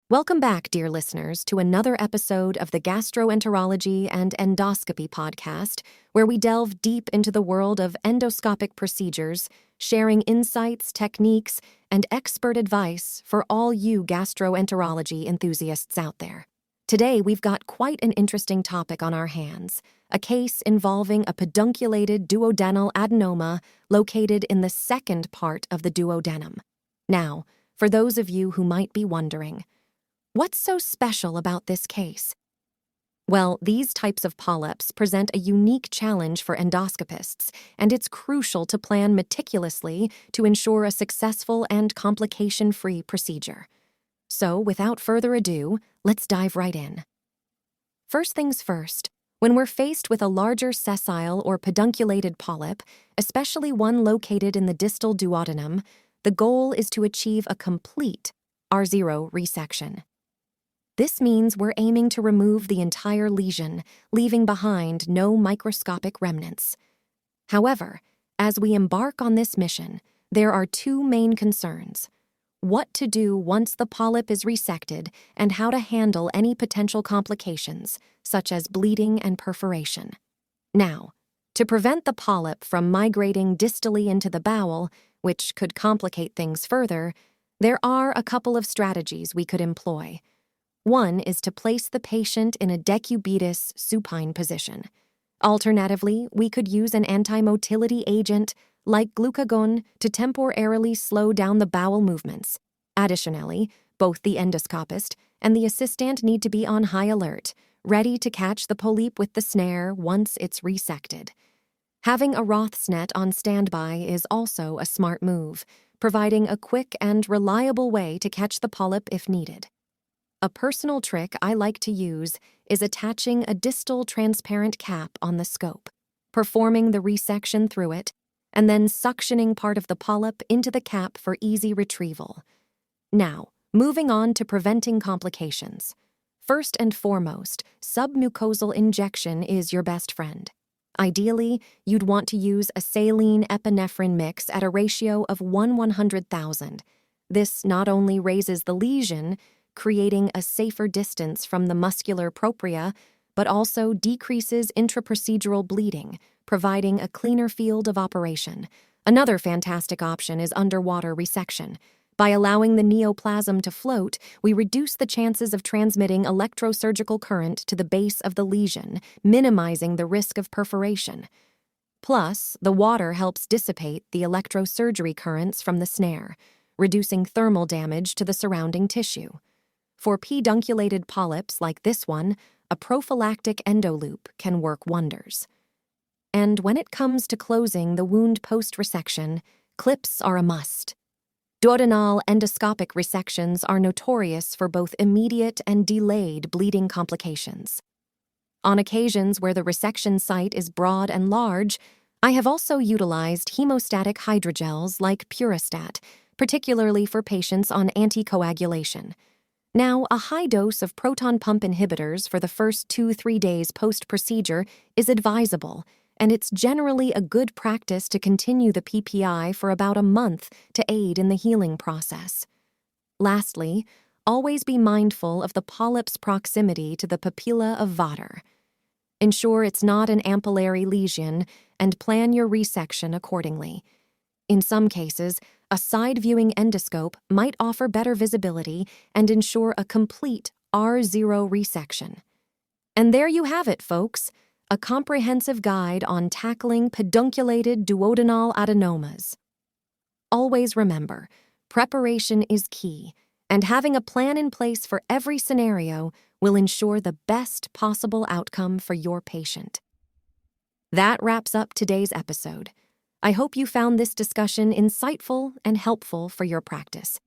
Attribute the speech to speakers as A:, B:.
A: Welcome back, dear listeners, to another episode of the Gastroenterology and Endoscopy podcast, where we delve deep into the world of endoscopic procedures, sharing insights, techniques, and expert advice for all you gastroenterology enthusiasts out there. Today, we've got quite an interesting topic on our hands, a case involving a pedunculated duodenal adenoma located in the second part of the duodenum. Now, for those of you who might be wondering, what's so special about this case? Well, these types of polyps present a unique challenge for endoscopists, and it's crucial to plan meticulously to ensure a successful and complication-free procedure. So, without further ado, let's dive right in. First things first, when we're faced with a larger sessile or pedunculated polyp, especially one located in the distal duodenum, the goal is to achieve a complete R0 resection. This means we're aiming to remove the entire lesion, leaving behind no microscopic remnants. However, as we embark on this mission, there are two main concerns: what to do once the polyp is resected and how to handle any potential complications, such as bleeding and perforation. Now, to prevent the polyp from migrating distally into the bowel, which could complicate things further, there are a couple of strategies we could employ. One is to place the patient in a decubitus supine position. Alternatively, we could use an antimotility agent like glucagon to temporarily slow down the bowel movements. Additionally, both the endoscopist and the assistant need to be on high alert, ready to catch the polyp with the snare once it's resected. Having a Roth net on standby is also a smart move, providing a quick and reliable way to catch the polyp if needed. A personal trick I like to use is attaching a distal transparent cap on the scope, performing the resection through it, and then suctioning part of the polyp into the cap for easy retrieval. Now, moving on to preventing complications. First and foremost, submucosal injection is your best friend. Ideally, you'd want to use a saline epinephrine mix at a ratio of 1/100,000. This not only raises the lesion, creating a safer distance from the muscular propria, but also decreases intraprocedural bleeding, providing a cleaner field of operation. Another fantastic option is underwater resection. By allowing the neoplasm to float, we reduce the chances of transmitting electrosurgical current to the base of the lesion, minimizing the risk of perforation. Plus, the water helps dissipate the electrosurgery currents from the snare, reducing thermal damage to the surrounding tissue. For pedunculated polyps like this one, a prophylactic endoloop can work wonders. And when it comes to closing the wound post-resection, clips are a must. Duodenal endoscopic resections are notorious for both immediate and delayed bleeding complications. On occasions where the resection site is broad and large, I have also utilized hemostatic hydrogels like Puristat, particularly for patients on anticoagulation. Now, a high dose of proton pump inhibitors for the first 2-3 days post-procedure is advisable, and it's generally a good practice to continue the PPI for about a month to aid in the healing process. Lastly, always be mindful of the polyp's proximity to the papilla of Vater. Ensure it's not an ampullary lesion and plan your resection accordingly. In some cases, a side-viewing endoscope might offer better visibility and ensure a complete R0 resection. And there you have it, folks, a comprehensive guide on tackling pedunculated duodenal adenomas. Always remember, preparation is key, and having a plan in place for every scenario will ensure the best possible outcome for your patient. That wraps up today's episode. I hope you found this discussion insightful and helpful for your practice.